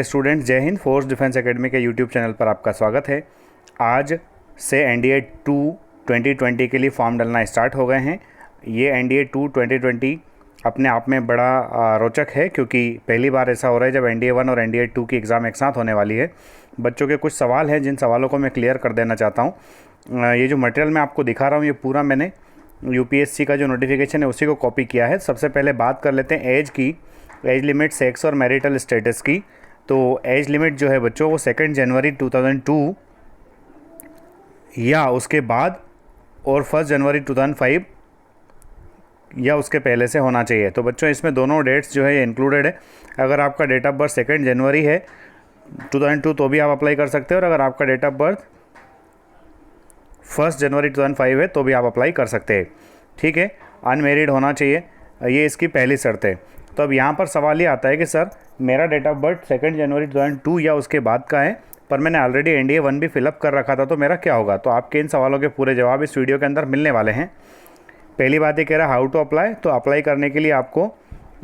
Students, जय Hind. Force defence academy के YouTube channel पर आपका स्वागत है। आज से एनडीए 2 2020 के लिए फॉर्म डलना स्टार्ट हो गए हैं। ये एनडीए 2 2020 अपने आप में बड़ा रोचक है, क्योंकि पहली बार ऐसा हो रहा है जब एनडीए 1 और एनडीए 2 की एग्ज़ाम एक साथ होने वाली है। बच्चों के कुछ सवाल हैं जिन सवालों को मैं क्लियर कर देना चाहता हूँ। ये जो मटेरियल मैं आपको दिखा रहा हूँ, ये पूरा मैंने यूपीएससी का जो नोटिफिकेशन है उसी को कॉपी किया है। सबसे पहले बात कर लेते हैं एज की, एज लिमिट, सेक्स और मैरिटल स्टेटस की। तो एज लिमिट जो है बच्चों, वो 2 जनवरी 2002 या उसके बाद और 1 जनवरी 2005 या उसके पहले से होना चाहिए। तो बच्चों इसमें दोनों डेट्स जो है ये इंक्लूडेड है। अगर आपका डेट ऑफ बर्थ 2 जनवरी है 2002 तो भी आप अप्लाई कर सकते हो, और अगर आपका डेट ऑफ बर्थ 1 जनवरी 2005 है तो भी आप अप्लाई कर सकते हैं। ठीक है, अनमेरिड होना चाहिए, ये इसकी पहली शर्त है। तो अब यहाँ पर सवाल ये आता है कि सर मेरा डेट ऑफ बर्थ 2 जनवरी 2002 या उसके बाद का है, पर मैंने ऑलरेडी एनडीए 1 भी फिलअप कर रखा था, तो मेरा क्या होगा। तो आपके इन सवालों के पूरे जवाब इस वीडियो के अंदर मिलने वाले हैं। पहली बात ये कह रहा है हाउ टू अप्लाई। तो अप्लाई करने के लिए आपको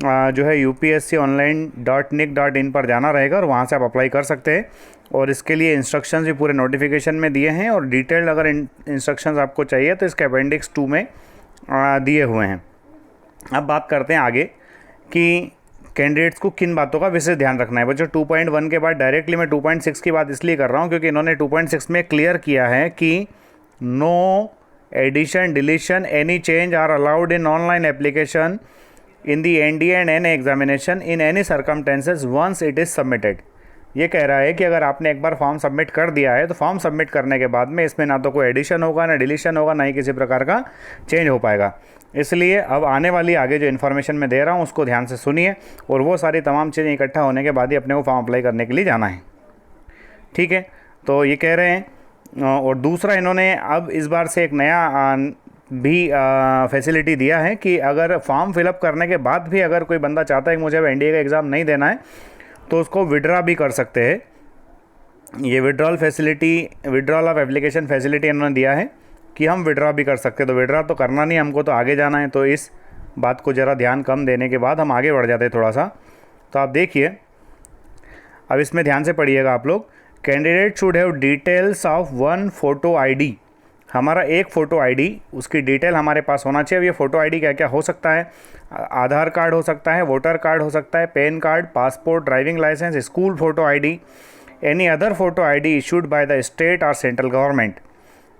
जो है upsconline.nic.in पर जाना रहेगा और वहाँ से आप अप्लाई कर सकते हैं। और इसके लिए इंस्ट्रक्शंस भी पूरे नोटिफिकेशन में दिए हैं, और डिटेल्ड अगर इंस्ट्रक्शंस आपको चाहिए तो इसके अपेंडिक्स 2 में दिए हुए हैं। अब बात करते हैं आगे कि कैंडिडेट्स को किन बातों का विशेष ध्यान रखना है। बच्चों 2.1 के बाद डायरेक्टली मैं 2.6 की बात इसलिए कर रहा हूँ क्योंकि इन्होंने 2.6 में क्लियर किया है कि no addition, deletion, any change are allowed in online application in the NDA and NA examination in any circumstances once it is submitted. ये कह रहा है कि अगर आपने एक बार फॉर्म सबमिट कर दिया है तो फॉर्म सबमिट करने के बाद में इसमें ना तो कोई एडिशन होगा, ना डिलीशन होगा, ना ही किसी प्रकार का चेंज हो पाएगा। इसलिए अब आने वाली आगे जो इन्फॉर्मेशन मैं दे रहा हूँ उसको ध्यान से सुनिए, और वो सारी तमाम चीज़ें इकट्ठा होने के बाद ही अपने को फॉर्म अप्लाई करने के लिए जाना है। ठीक है, तो ये कह रहे हैं। और दूसरा, इन्होंने अब इस बार से एक नया भी फैसिलिटी दिया है कि अगर फॉर्म फिलअप करने के बाद भी अगर कोई बंदा चाहता है कि मुझे अब एनडीए का एग्ज़ाम नहीं देना है तो उसको विड्रा भी कर सकते हैं। ये withdrawal facility, withdrawal of application facility इन्होंने दिया है कि हम विड्रा भी कर सकते हैं। तो विड्रा तो करना नहीं, हमको तो आगे जाना है, तो इस बात को ज़रा ध्यान कम देने के बाद हम आगे बढ़ जाते हैं थोड़ा सा। तो आप देखिए, अब इसमें ध्यान से पढ़िएगा आप लोग। Candidate should have details of 1 photo ID. हमारा एक फ़ोटो आईडी, उसकी डिटेल हमारे पास होना चाहिए। अब ये फ़ोटो आईडी क्या क्या हो सकता है? आधार कार्ड हो सकता है, वोटर कार्ड हो सकता है, pan card, passport, driving licence, school photo ID, any other photo ID issued by the state और central government.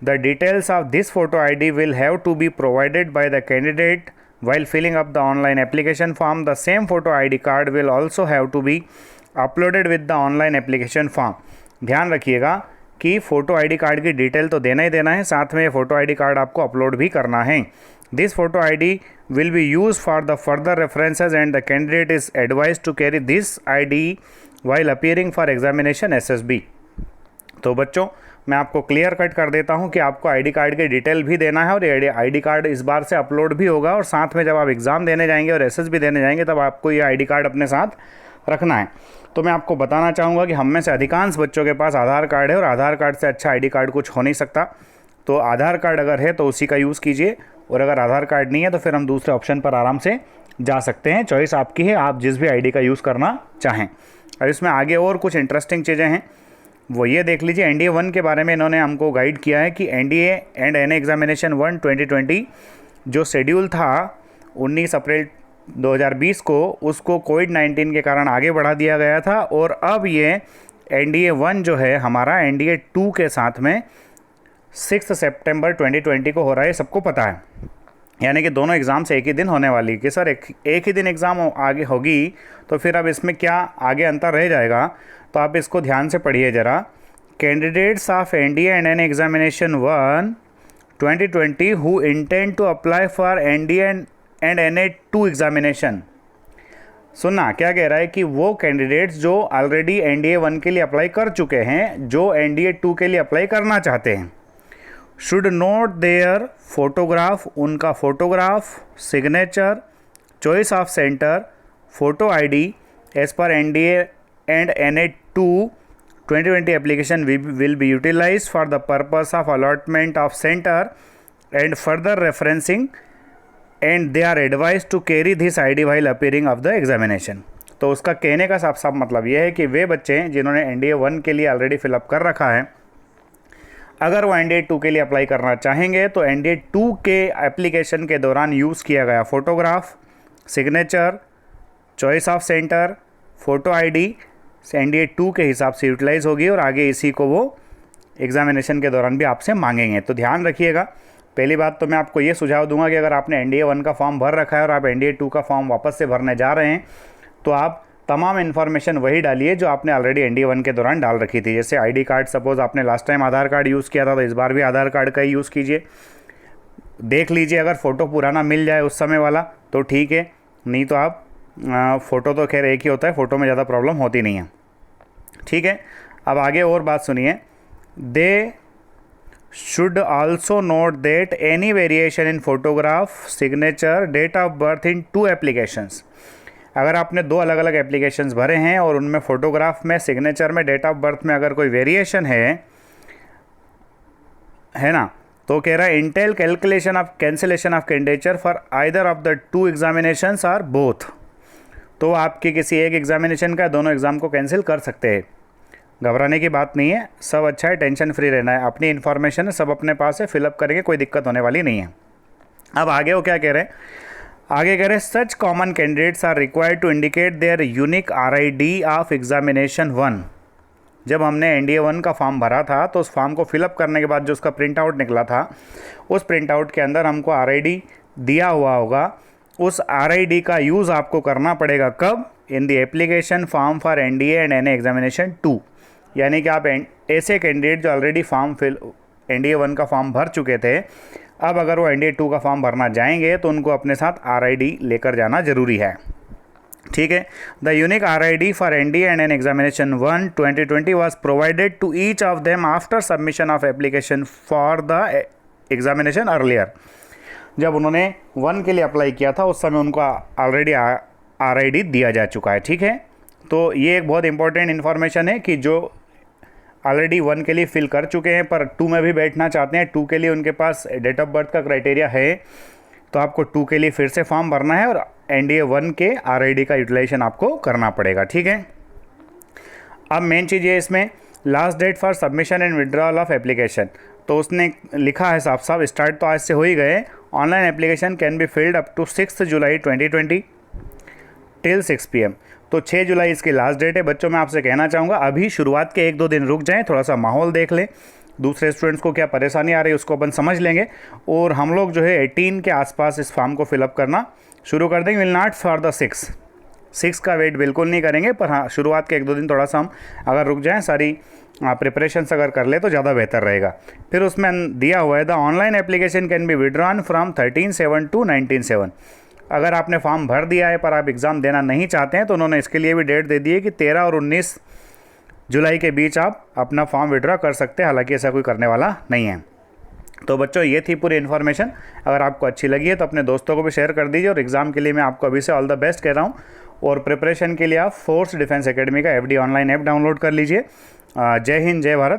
The details of this photo ID will have to be provided by the candidate while filling up the online application form. The same photo ID card will also have to be uploaded with the online application form. ध्यान रखिएगा कि photo ID card की detail तो देना ही देना है, साथ में ये फ़ोटो आईडी कार्ड आपको अपलोड भी करना है। This photo ID will be used for the further references and the candidate is advised to carry this ID while appearing for examination SSB. तो बच्चों मैं आपको क्लियर कट कर देता हूं कि आपको आईडी कार्ड की डिटेल भी देना है, और ये आईडी कार्ड इस बार से अपलोड भी होगा, और साथ में जब आप एग्ज़ाम देने जाएंगे और एसएसबी देने जाएंगे तब आपको ये आईडी कार्ड अपने साथ रखना है। तो मैं आपको बताना चाहूँगा कि हम में से अधिकांश बच्चों के पास आधार कार्ड है, और आधार कार्ड से अच्छा आईडी कार्ड कुछ हो नहीं सकता। तो आधार कार्ड अगर है तो उसी का यूज़ कीजिए, और अगर आधार कार्ड नहीं है तो फिर हम दूसरे ऑप्शन पर आराम से जा सकते हैं। चॉइस आपकी है, आप जिस भी आईडी का यूज़ करना चाहें। और इसमें आगे और कुछ इंटरेस्टिंग चीज़ें हैं, वो ये देख लीजिए। एनडीए 1 के बारे में इन्होंने हमको गाइड किया है कि एनडीए एंड एन एग्जामिनेशन 1 2020 जो शेड्यूल था 19 अप्रैल 2020 को, उसको कोविड-19 के कारण आगे बढ़ा दिया गया था, और अब ये एनडीए 1 जो है हमारा एनडीए 2 के साथ में 6 सितंबर 2020 को हो रहा है, सबको पता है। यानी कि दोनों एग्ज़ाम्स एक ही दिन होने वाली। कि सर एक ही दिन एग्ज़ाम आगे होगी तो फिर अब इसमें क्या आगे अंतर रह जाएगा? तो आप इसको ध्यान से पढ़िए ज़रा। Candidates of NDA and NA examination 1 2020 who intend to apply for NDA and NA 2 examination. सुनना क्या कह रहा है कि वो कैंडिडेट्स जो ऑलरेडी एनडीए 1 के लिए अप्लाई कर चुके हैं, जो एनडीए 2 के लिए अप्लाई करना चाहते हैं, शुड नोट देयर फोटोग्राफ, उनका photograph, signature, choice of centre, photo ID as per NDA and NA 2 2020 application will be utilized for the purpose of allotment of center and further referencing, and they are advised to carry this ID while appearing of the examination. तो उसका कहने का साफ साफ मतलब ये है कि वे बच्चे जिन्होंने NDA 1 के लिए ऑलरेडी फिलअप कर रखा है, अगर वो NDA 2 के लिए अप्लाई करना चाहेंगे तो NDA 2 के एप्लीकेशन के दौरान यूज़ किया गया photograph, signature, choice of centre, photo ID NDA 2 के हिसाब से यूटिलाइज़ होगी और आगे इसी को वो एग्ज़ामिनेशन के दौरान भी आपसे मांगेंगे। तो ध्यान रखिएगा। पहली बात तो मैं आपको ये सुझाव दूंगा कि अगर आपने NDA 1 का फॉर्म भर रखा है और आप NDA 2 का फॉर्म वापस से भरने जा रहे हैं तो आप तमाम इन्फॉर्मेशन वही डालिए जो आपने ऑलरेडी NDA 1 के दौरान डाल रखी थी। जैसे ID कार्ड, सपोज़ आपने लास्ट टाइम आधार कार्ड यूज़ किया था तो इस बार भी आधार कार्ड का ही यूज़ कीजिए। देख लीजिए, अगर फ़ोटो पुराना मिल जाए उस समय वाला तो ठीक है, नहीं तो आप फ़ोटो तो खैर एक ही होता है, फ़ोटो में ज़्यादा प्रॉब्लम होती नहीं है। ठीक है, अब आगे और बात सुनिए। They should also note that any variation in photograph, signature, date of birth in 2 applications. अगर आपने 2 अलग अलग एप्लीकेशंस भरे हैं और उनमें फ़ोटोग्राफ में, सिग्नेचर में, डेट ऑफ बर्थ में अगर कोई वेरिएशन है ना, तो कह रहा है entail calculation of cancellation of candidature for either of the 2 examinations or both. तो आपके किसी एक एग्जामिनेशन का दोनों एग्ज़ाम को कैंसिल कर सकते हैं। घबराने की बात नहीं है, सब अच्छा है, टेंशन फ्री रहना है। अपनी इन्फॉर्मेशन सब अपने पास है, फिलअप करेंगे, कोई दिक्कत होने वाली नहीं है। अब आगे वो क्या कह रहे हैं, आगे कह रहे हैं such common candidates are required to indicate their unique RID of examination 1। जब हमने NDA 1 का फॉर्म भरा था तो उस फॉर्म को फिलअप करने के बाद जो उसका प्रिंट आउट निकला था, उस प्रिंट आउट के अंदर हमको RID दिया हुआ होगा। उस RID का यूज़ आपको करना पड़ेगा कब? In the application form for NDA and NA examination 2। यानी कि आप ऐसे कैंडिडेट जो ऑलरेडी NDA 1 का फॉर्म भर चुके थे, अब अगर वो NDA 2 का फॉर्म भरना जाएंगे तो उनको अपने साथ RID लेकर जाना ज़रूरी है। ठीक है, the unique RID for NDA and NA examination 1 2020 was provided to each of them after submission of application for the examination earlier. जब उन्होंने 1 के लिए अप्लाई किया था उस समय उनको ऑलरेडी RID दिया जा चुका है। ठीक है, तो ये एक बहुत इंपॉर्टेंट इन्फॉर्मेशन है कि जो ऑलरेडी 1 के लिए फिल कर चुके हैं पर 2 में भी बैठना चाहते हैं, 2 के लिए उनके पास डेट ऑफ बर्थ का क्राइटेरिया है, तो आपको 2 के लिए फिर से फॉर्म भरना है और NDA 1 के RID का यूटिलाइजेशन आपको करना पड़ेगा। ठीक है, अब मेन चीज़ ये इसमें last date for submission and withdrawal of application, तो उसने लिखा है साफ साफ, स्टार्ट तो आज से हो ही गए। Online application can be filled up to 6 July 2020 till 6 PM। तो 6 जुलाई इसकी लास्ट डेट है। बच्चों मैं आपसे कहना चाहूँगा अभी शुरुआत के 1-2 दिन रुक जाएं, थोड़ा सा माहौल देख लें, दूसरे स्टूडेंट्स को क्या परेशानी आ रही है उसको अपन समझ लेंगे और हम लोग जो है 18 के आसपास इस फॉर्म को फिलअप करना शुरू कर देंगे। विल नॉट फॉर द 6 का वेट बिल्कुल नहीं करेंगे, पर हाँ शुरुआत के 1-2 दिन थोड़ा सा हम अगर रुक जाएँ, सारी प्रिपरेशंस अगर कर ले तो ज़्यादा बेहतर रहेगा। फिर उसमें दिया हुआ है the online application can be withdrawn from 13/7 to 19/7। अगर आपने फॉर्म भर दिया है पर आप एग्ज़ाम देना नहीं चाहते हैं तो उन्होंने इसके लिए भी डेट दे दी है कि 13 और 19 जुलाई के बीच आप अपना फॉर्म विड्रॉ कर सकते हैं। हालांकि ऐसा कोई करने वाला नहीं है। तो बच्चों ये थी पूरी इन्फॉर्मेशन। अगर आपको अच्छी लगी है तो अपने दोस्तों को भी शेयर कर दीजिए और एग्ज़ाम के लिए मैं आपको अभी से ऑल द बेस्ट कह रहा हूँ। और प्रिपरेशन के लिए आप फोर्स डिफेंस एकेडमी का FD ऑनलाइन ऐप डाउनलोड कर लीजिए। जय हिंद, जय भारत।